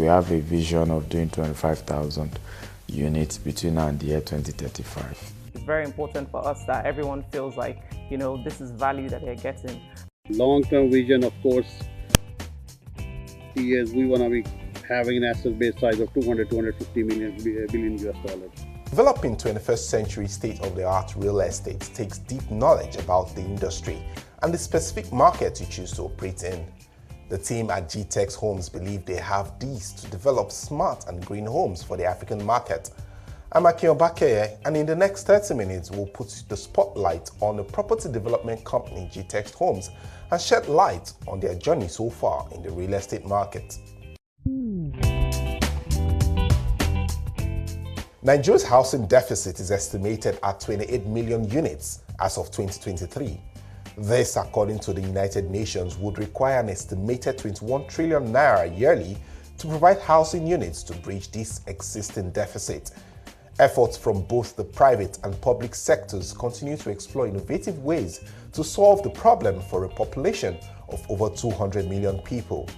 have a vision of doing 25,000 units between now and the year 2035. It's very important for us that everyone feels like, this is value that they're getting. Long-term vision, of course, is we want to be having an asset base size of 250 billion US dollars. Developing 21st century state-of-the-art real estate takes deep knowledge about the industry and the specific market you choose to operate in. The team at GTEX Homes believe they have these to develop smart and green homes for the African market. I'm Akin Obakeye, and in the next 30 minutes, we'll put the spotlight on the property development company GTEX Homes and shed light on their journey so far in the real estate market. Nigeria's housing deficit is estimated at 28 million units as of 2023. This, according to the United Nations, would require an estimated 21 trillion naira yearly to provide housing units to bridge this existing deficit. Efforts from both the private and public sectors continue to explore innovative ways to solve the problem for a population of over 200 million people.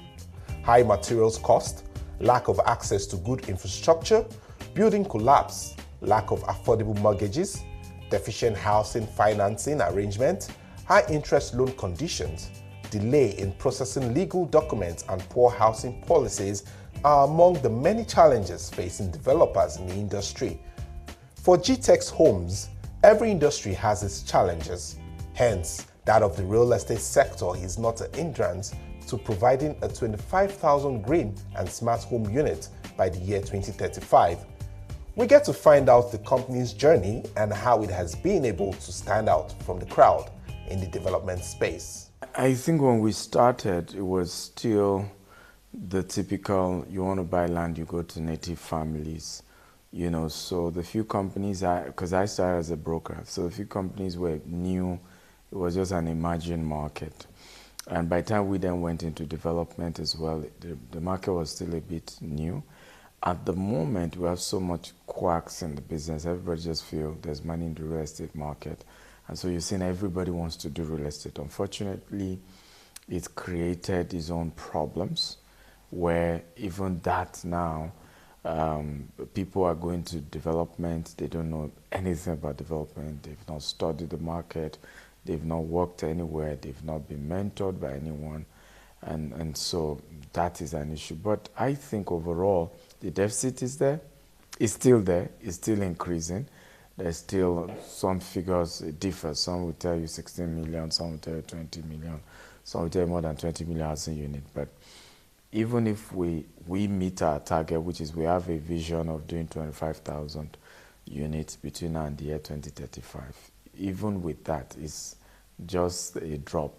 High materials cost, lack of access to good infrastructure, building collapse, lack of affordable mortgages, deficient housing financing arrangement, high interest loan conditions, delay in processing legal documents, and poor housing policies are among the many challenges facing developers in the industry. For GTEX Homes, every industry has its challenges. Hence, that of the real estate sector is not an hindrance to providing a 25,000 green and smart home unit by the year 2035. We get to find out the company's journey and how it has been able to stand out from the crowd in the development space. I think when we started, it was still the typical, you want to buy land, you go to native families. So the few companies, because I started as a broker, so the few companies were new, it was just an emerging market. And by the time we then went into development as well, the market was still a bit new. At the moment, we have so much quacks in the business. Everybody just feels there's money in the real estate market. And so you're seeing everybody wants to do real estate. Unfortunately, it's created its own problems where even that now, people are going to development, they don't know anything about development, they've not studied the market, they've not worked anywhere, they've not been mentored by anyone, and so that is an issue. But I think overall, the deficit is there, it's still increasing. There's still some figures differ. Some will tell you 16 million, some will tell you 20 million, some will tell you more than 20 million housing units. But even if we meet our target, which is we have a vision of doing 25,000 units between now and the year 2035, even with that, it's just a drop.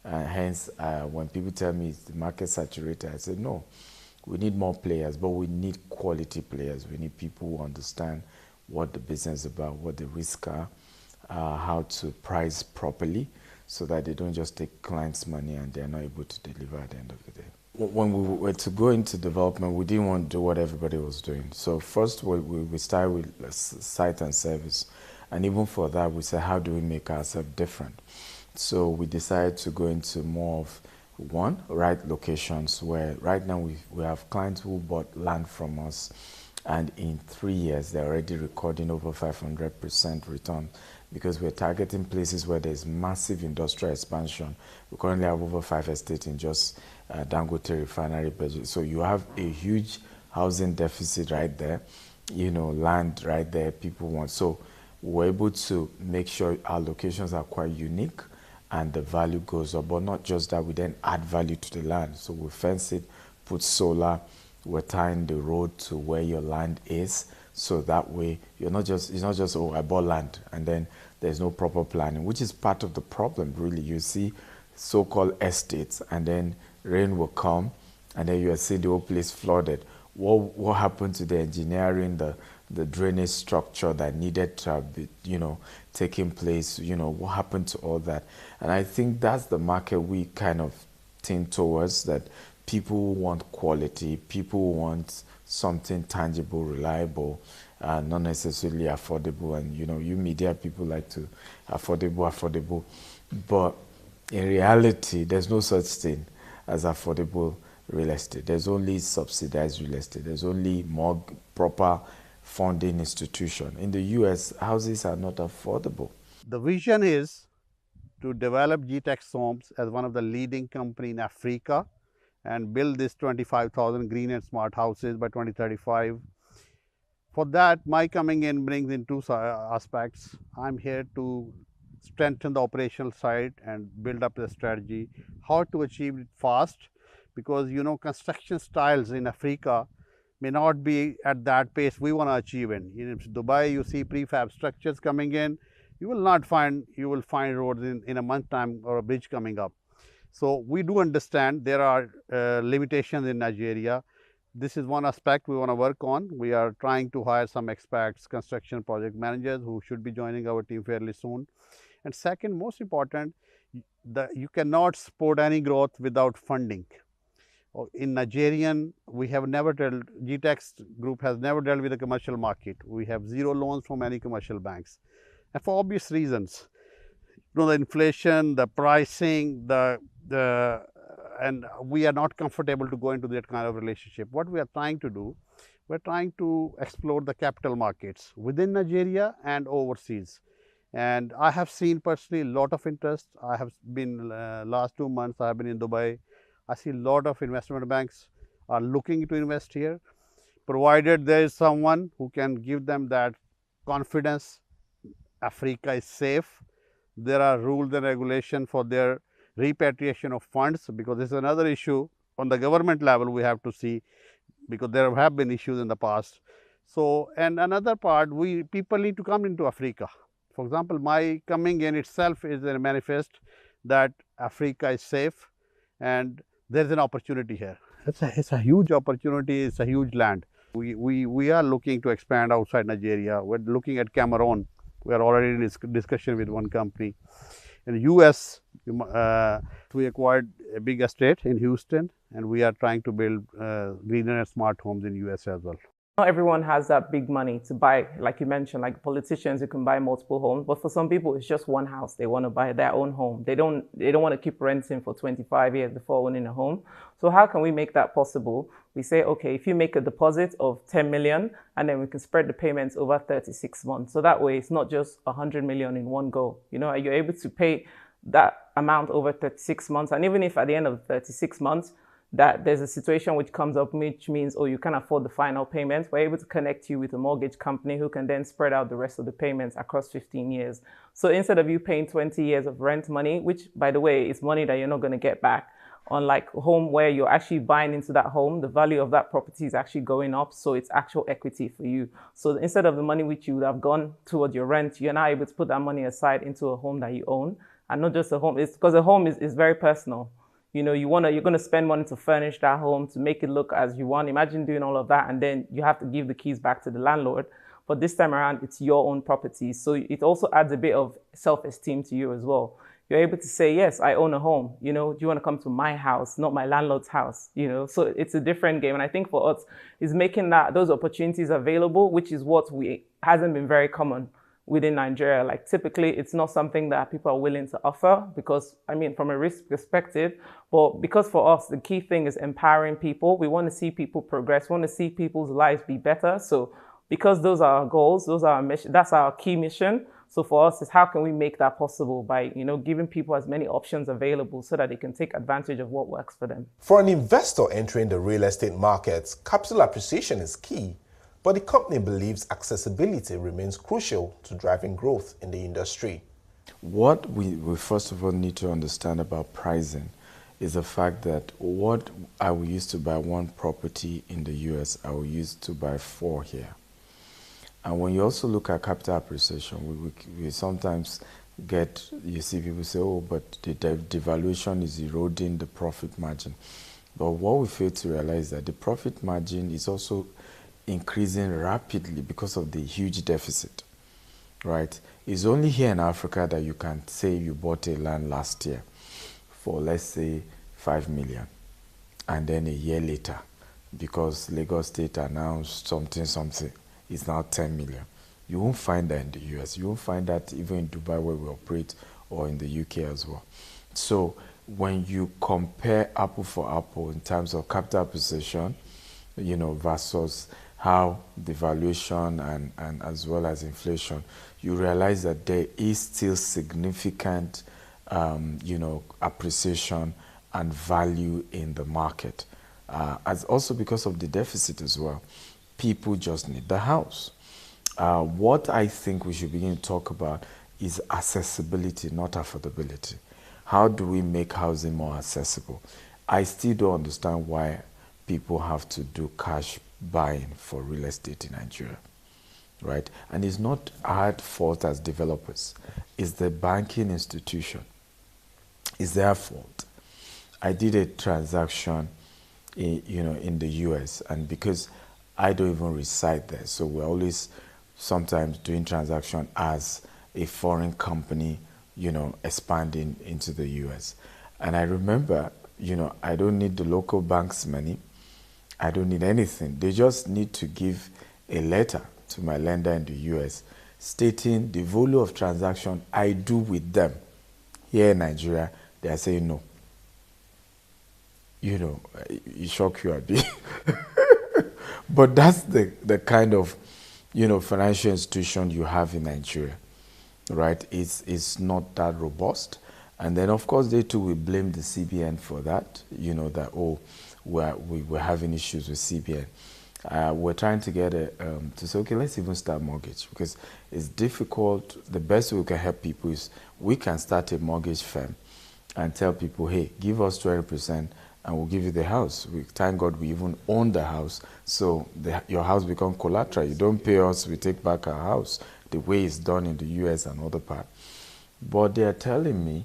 Hence, when people tell me is the market saturated, I say no. We need more players, but we need quality players. We need people who understand what the business is about, what the risks are, how to price properly so that they don't just take clients' money and they're not able to deliver at the end of the day. When we were to go into development, we didn't want to do what everybody was doing. So first we started with site and service. And even for that, we said, how do we make ourselves different? So we decided to go into more of right locations where right now we have clients who bought land from us, and in 3 years, they're already recording over 500% return because we're targeting places where there's massive industrial expansion. We currently have over 5 estates in just Dangote refinery budget. So you have a huge housing deficit right there, land right there people want. So we're able to make sure our locations are quite unique and the value goes up. But not just that, we then add value to the land. So we fence it, put solar, we're tying the road to where your land is. So that way, it's not just, oh, I bought land and then there's no proper planning, which is part of the problem, really. You see so-called estates and then rain will come and then you see the whole place flooded. What happened to the engineering, the drainage structure that needed to have been, taking place? What happened to all that? And I think that's the market we kind of tend towards, that people want quality, people want something tangible, reliable, not necessarily affordable. And you media people like to affordable. But in reality, there's no such thing as affordable real estate. There's only subsidized real estate. There's only more proper funding institution. In the US, houses are not affordable. The vision is to develop GTEX Homes as one of the leading company in Africa and build this 25,000 green and smart houses by 2035. For that, my coming in brings in two aspects. I'm here to strengthen the operational side and build up the strategy, how to achieve it fast, because you know construction styles in Africa may not be at that pace we want to achieve in Dubai. You see prefab structures coming in, you will find roads in a month time or a bridge coming up. So we do understand there are limitations in Nigeria. This is one aspect we want to work on. We are trying to hire some experts, construction project managers who should be joining our team fairly soon. And second, most important, you cannot support any growth without funding. In Nigerian, we have never dealt, GTEX group has never dealt with the commercial market. We have zero loans from any commercial banks. And for obvious reasons, you know, the inflation, the pricing, and we are not comfortable to go into that kind of relationship. What we are trying to do, we're trying to explore the capital markets within Nigeria and overseas. And I have seen personally a lot of interest. I have been, last 2 months, I have been in Dubai. I see a lot of investment banks are looking to invest here, provided there is someone who can give them that confidence. Africa is safe. There are rules and regulations for their repatriation of funds, because this is another issue on the government level we have to see, because there have been issues in the past. So, and another part, people need to come into Africa. For example, my coming in itself is a manifest that Africa is safe and there is an opportunity here. It's a huge opportunity, it's a huge land. We are looking to expand outside Nigeria. We're looking at Cameroon. We are already in discussion with one company. In the US, we acquired a big estate in Houston, and we are trying to build greener and smart homes in US as well. Not everyone has that big money to buy, like you mentioned, like politicians who can buy multiple homes. But for some people, it's just one house. They want to buy their own home. They don't want to keep renting for 25 years before owning a home. So how can we make that possible? We say, okay, if you make a deposit of 10 million, and then we can spread the payments over 36 months. So that way, it's not just 100 million in one go. You know, you're able to pay that amount over 36 months. And even if at the end of 36 months, that there's a situation which comes up, which means, oh, you can't afford the final payment, we're able to connect you with a mortgage company who can then spread out the rest of the payments across 15 years. So instead of you paying 20 years of rent money, which, by the way, is money that you're not going to get back, unlike a home where you're actually buying into that home, the value of that property is actually going up, so it's actual equity for you. So instead of the money which you would have gone toward your rent, you're now able to put that money aside into a home that you own, and not just a home. It's because a home is very personal. You know, you're going to spend money to furnish that home, to make it look as you want. Imagine doing all of that, and then you have to give the keys back to the landlord. But this time around, it's your own property. So it also adds a bit of self-esteem to you as well. You're able to say, yes, I own a home. You know, do you want to come to my house, not my landlord's house? You know, so it's a different game. And I think for us, is making those opportunities available, which is what hasn't been very common within Nigeria. Like typically, it's not something that people are willing to offer because, I mean, from a risk perspective, but because for us, the key thing is empowering people. We want to see people progress. We want to see people's lives be better. So because those are our goals, those are our mission, that's our key mission. So for us, is how can we make that possible by, you know, giving people as many options available so that they can take advantage of what works for them. For an investor entering the real estate markets, capital appreciation is key. But the company believes accessibility remains crucial to driving growth in the industry. What we first of all need to understand about pricing is the fact that what I will use to buy one property in the US, I will use to buy 4 here. And when you also look at capital appreciation, we sometimes you see people say, oh, but the devaluation is eroding the profit margin. But what we fail to realize is that the profit margin is also increasing rapidly because of the huge deficit, right? It's only here in Africa that you can say you bought a land last year for, let's say, 5 million. And then a year later, because Lagos State announced something, it's now 10 million. You won't find that in the US. You won't find that even in Dubai where we operate or in the UK as well. So when you compare apple for apple in terms of capital appreciation, versus how devaluation and as well as inflation, you realize that there is still significant, appreciation and value in the market. As also because of the deficit as well. People just need the house. What I think we should begin to talk about is accessibility, not affordability. How do we make housing more accessible? I still don't understand why people have to do cash buying for real estate in Nigeria, right? And it's not our fault as developers. It's the banking institution. It's their fault. I did a transaction in the US, and because I don't even reside there, so we're always sometimes doing transaction as a foreign company, expanding into the US. And I remember, I don't need the local bank's money. I don't need anything. They just need to give a letter to my lender in the US stating the volume of transaction I do with them. Here in Nigeria, they are saying no. It shock you a bit. But that's the kind of, financial institution you have in Nigeria, right? It's not that robust. And then, of course, they too will blame the CBN for that, that, we're having issues with CBN. We're trying to get to say, okay, let's even start mortgage, because it's difficult. The best way we can help people is we can start a mortgage firm and tell people, hey, give us 20%, and we'll give you the house. Thank God we even own the house, so your house becomes collateral. You don't pay us, we take back our house, the way it's done in the US and other part. But they are telling me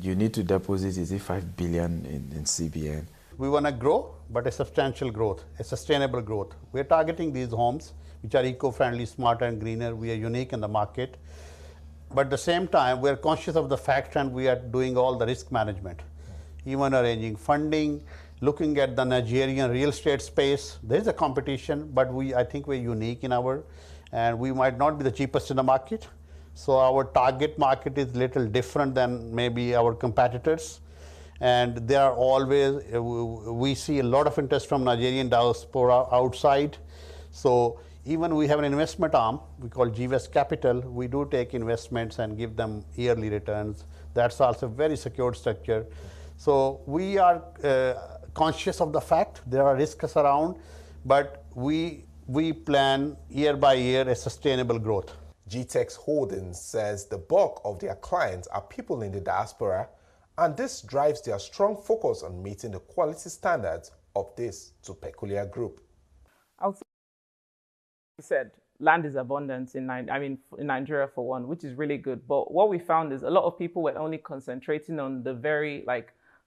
you need to deposit, is it 5 billion in CBN? We want to grow, but a substantial growth, a sustainable growth. We're targeting these homes which are eco-friendly, smarter and greener. We are unique in the market. But at the same time, we're conscious of the fact, and we are doing all the risk management, even arranging funding, looking at the Nigerian real estate space. There is a competition, but I think we're unique in and we might not be the cheapest in the market. So our target market is little different than maybe our competitors. And there are always, we see a lot of interest from Nigerian diaspora outside. So even we have an investment arm, we call GWest Capital. We do take investments and give them yearly returns. That's also a very secured structure. So we are conscious of the fact there are risks around, but we plan year by year a sustainable growth. GTEX Holdings says the bulk of their clients are people in the diaspora, and this drives their strong focus on meeting the quality standards of this too peculiar group. You said land is abundant in Nigeria for one, which is really good. But what we found is a lot of people were only concentrating on the very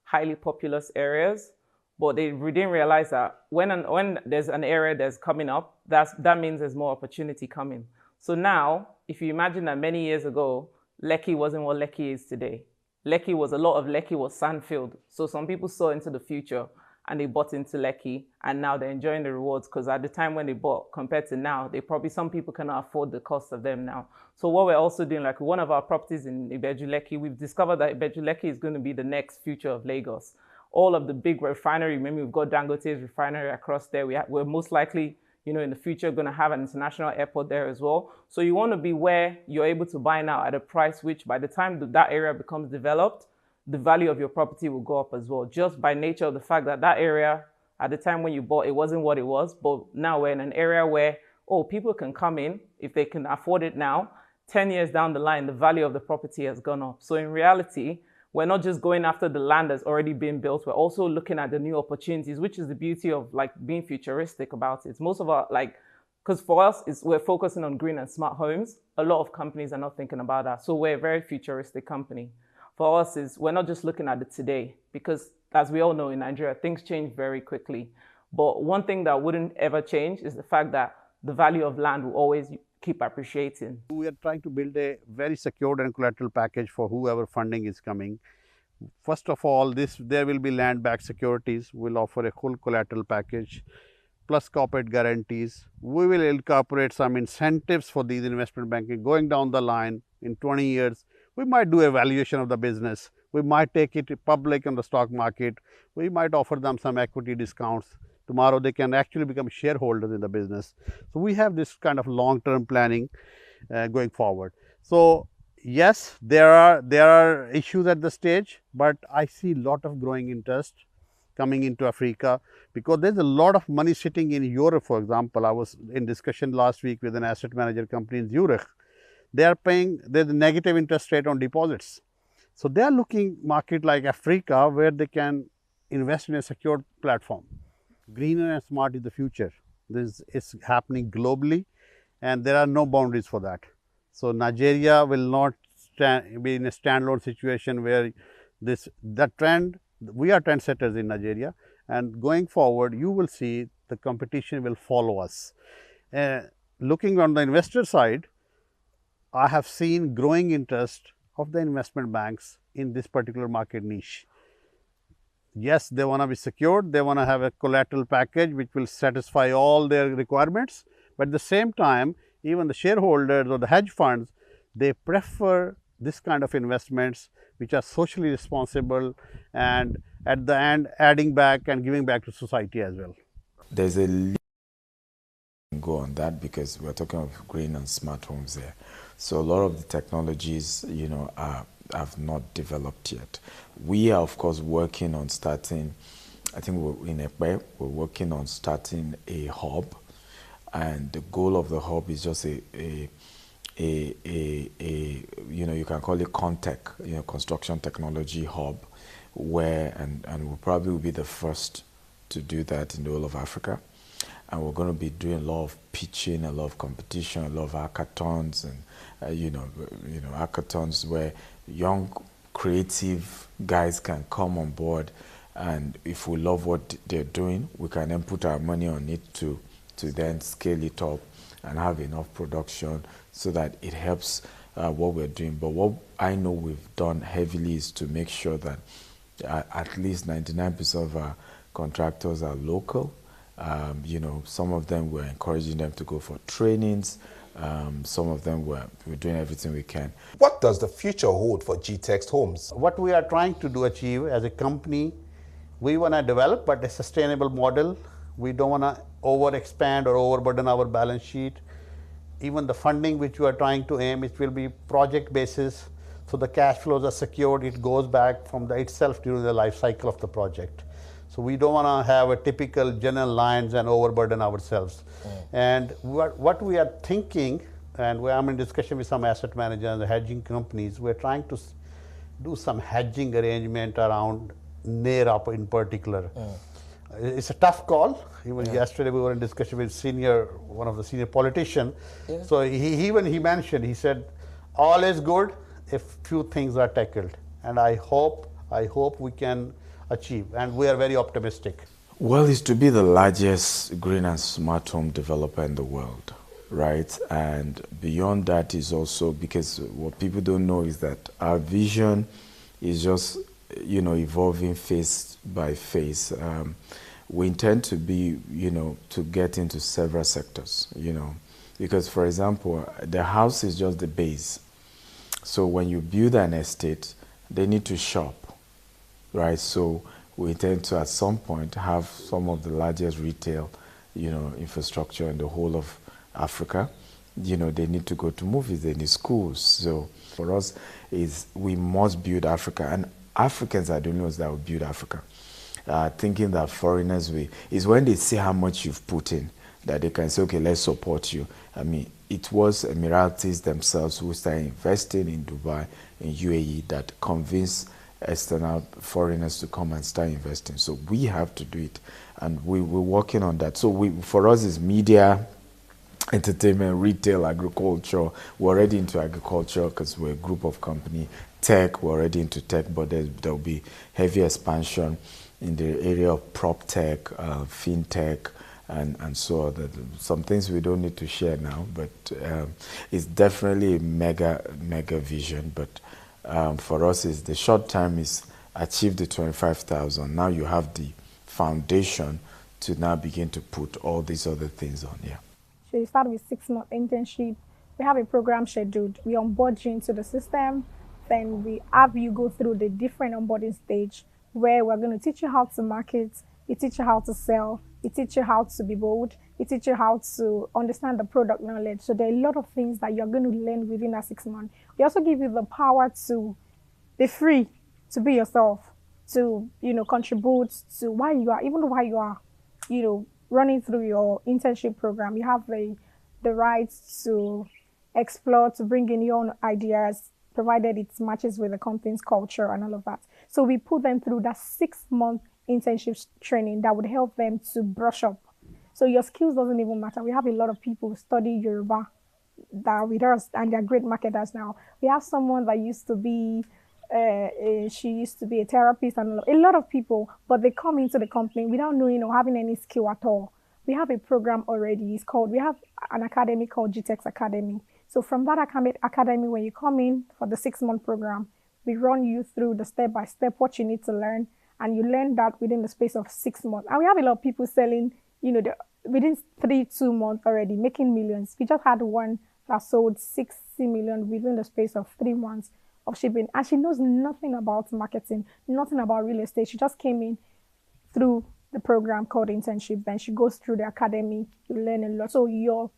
highly populous areas, but they didn't realize that when there's an area that's coming up, that means there's more opportunity coming. So now, if you imagine that many years ago, Lekki wasn't what Lekki is today. A lot of Lekki was sandfield. So some people saw into the future and they bought into Lekki, and now they're enjoying the rewards, because at the time when they bought compared to now, some people cannot afford the cost of them now. So what we're also doing, one of our properties in Ibeju Lekki, we've discovered that Ibeju Lekki is going to be the next future of Lagos. All of the big refinery, remember we've got Dangote's refinery across there. We're most likely, in the future going to have an international airport there as well. So you want to be where you're able to buy now at a price which by the time that area becomes developed, the value of your property will go up as well, just by nature of the fact that area, at the time when you bought, it wasn't what it was. But now we're in an area where, people can come in if they can afford it now. 10 years down the line, the value of the property has gone up. So in reality, we're not just going after the land that's already been built. We're also looking at the new opportunities, which is the beauty of being futuristic about it. Most of our because for us, we're focusing on green and smart homes. A lot of companies are not thinking about that. So we're a very futuristic company. For us, we're not just looking at it today, because as we all know in Nigeria, things change very quickly. But one thing that wouldn't ever change is the fact that the value of land will always keep appreciating. We are trying to build a very secured and collateral package for whoever funding is coming. First of all, there will be land-backed securities. We'll offer a full collateral package plus corporate guarantees. We will incorporate some incentives for these investment banking. Going down the line in 20 years, we might do a valuation of the business. We might take it public on the stock market. We might offer them some equity discounts. Tomorrow they can actually become shareholders in the business. So we have this kind of long-term planning going forward. So yes, there are issues at the stage, but I see a lot of growing interest coming into Africa, because there's a lot of money sitting in Europe. For example, I was in discussion last week with an asset manager company in Zurich. They are paying, there's a negative interest rate on deposits. So they are looking market like Africa, where they can invest in a secured platform. Greener and smart is the future. This is happening globally, and there are no boundaries for that. So Nigeria will not be in a standalone situation where that trend, we are trendsetters in Nigeria, and going forward you will see the competition will follow us. Looking on the investor side, I have seen growing interest of the investment banks in this particular market niche. Yes, they want to be secured, they want to have a collateral package which will satisfy all their requirements, but at the same time, even the shareholders or the hedge funds, they prefer this kind of investments which are socially responsible, and at the end adding back and giving back to society as well. There's a go on that, because we're talking of green and smart homes there. So a lot of the technologies, have not developed yet. We are, of course, working on starting, I think we're working on starting a hub, and the goal of the hub is just you can call it Contech, construction technology hub, where, and we'll probably be the first to do that in the whole of Africa. And we're going to be doing a lot of pitching, a lot of competition, a lot of hackathons, and hackathons where young creative guys can come on board, and if we love what they're doing, we can then put our money on it to then scale it up and have enough production so that it helps what we're doing. But what I know we've done heavily is to make sure that at least 99% of our contractors are local. Some of them, we're encouraging them to go for trainings. Some of them, we're doing everything we can. What does the future hold for GTEX Homes? What we are trying to achieve as a company, we want to develop but a sustainable model. We don't want to over expand or overburden our balance sheet. Even the funding which we are trying to aim, it will be project basis, so the cash flows are secured. It goes back from itself during the life cycle of the project. So we don't want to have a typical general lines and overburden ourselves. And what we are thinking, and I'm in discussion with some asset managers and the hedging companies, we're trying to do some hedging arrangement around NERA in particular. It's a tough call. Even yesterday we were in discussion with one of the senior politicians. So he mentioned, he said, all is good if few things are tackled. And I hope we can achieve, and we are very optimistic. Well, it's to be the largest green and smart home developer in the world, right? And beyond that is also, because what people don't know is that our vision is just, evolving phase by phase. We intend to be, to get into several sectors, because, for example, the house is just the base. So when you build an estate, they need to shop. Right, so we intend to at some point have some of the largest retail, infrastructure in the whole of Africa. They need to go to movies, they need schools. So for us, we must build Africa, and Africans are the only ones that will build Africa. Thinking that foreigners is when they see how much you've put in, that they can say, okay, let's support you. I mean, it was Emiratis themselves who started investing in Dubai, in UAE, that convinced external foreigners to come and start investing. So we have to do it, and we're working on that. So for us, is media, entertainment, retail, agriculture. We're already into agriculture because we're a group of company. Tech, we're already into tech, but there'll be heavy expansion in the area of prop tech, fintech, and so on. Some things we don't need to share now, but it's definitely a mega vision. But for us, is the short term is achieve the 25,000. Now you have the foundation to now begin to put all these other things on. Yeah. So you start with 6-month internship. We have a program scheduled. We onboard you into the system. Then we have you go through the different onboarding stage where we're going to teach you how to market, we teach you how to sell, we teach you how to be bold, we teach you how to understand the product knowledge. So there are a lot of things that you're going to learn within that 6 months. We also give you the power to be free, to be yourself, to, contribute to why you are, even while you are, running through your internship program. You have the right to explore, to bring in your own ideas, provided it matches with the company's culture and all of that. So we put them through that 6-month internship training that would help them to brush up. So your skills doesn't even matter. We have a lot of people who study Yoruba that are with us, and they're great marketers now. We have someone that used to be, she used to be a therapist, and a lot of people, but they come into the company without knowing or having any skill at all. We have a program already. We have an academy called GTEX Academy. So from that academy, when you come in for the 6-month program, we run you through the step-by-step what you need to learn, and you learn that within the space of 6 months. And we have a lot of people selling, within 2 months already, making millions. We just had one that sold 60 million within the space of 3 months of shipping. And she knows nothing about marketing, nothing about real estate. She just came in through the program called internship. Then she goes through the academy, you learn a lot. So your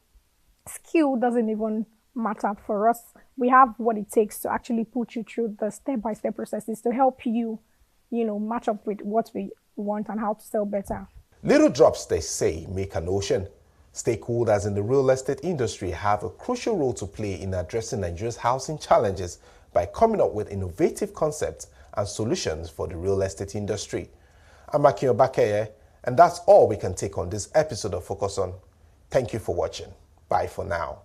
skill doesn't even matter for us. We have what it takes to actually put you through the step-by-step processes to help you, match up with what we want and how to sell better. Little drops, they say, make an ocean. Stakeholders in the real estate industry have a crucial role to play in addressing Nigeria's housing challenges by coming up with innovative concepts and solutions for the real estate industry. I'm Akin Obakeye, and that's all we can take on this episode of Focus On. Thank you for watching. Bye for now.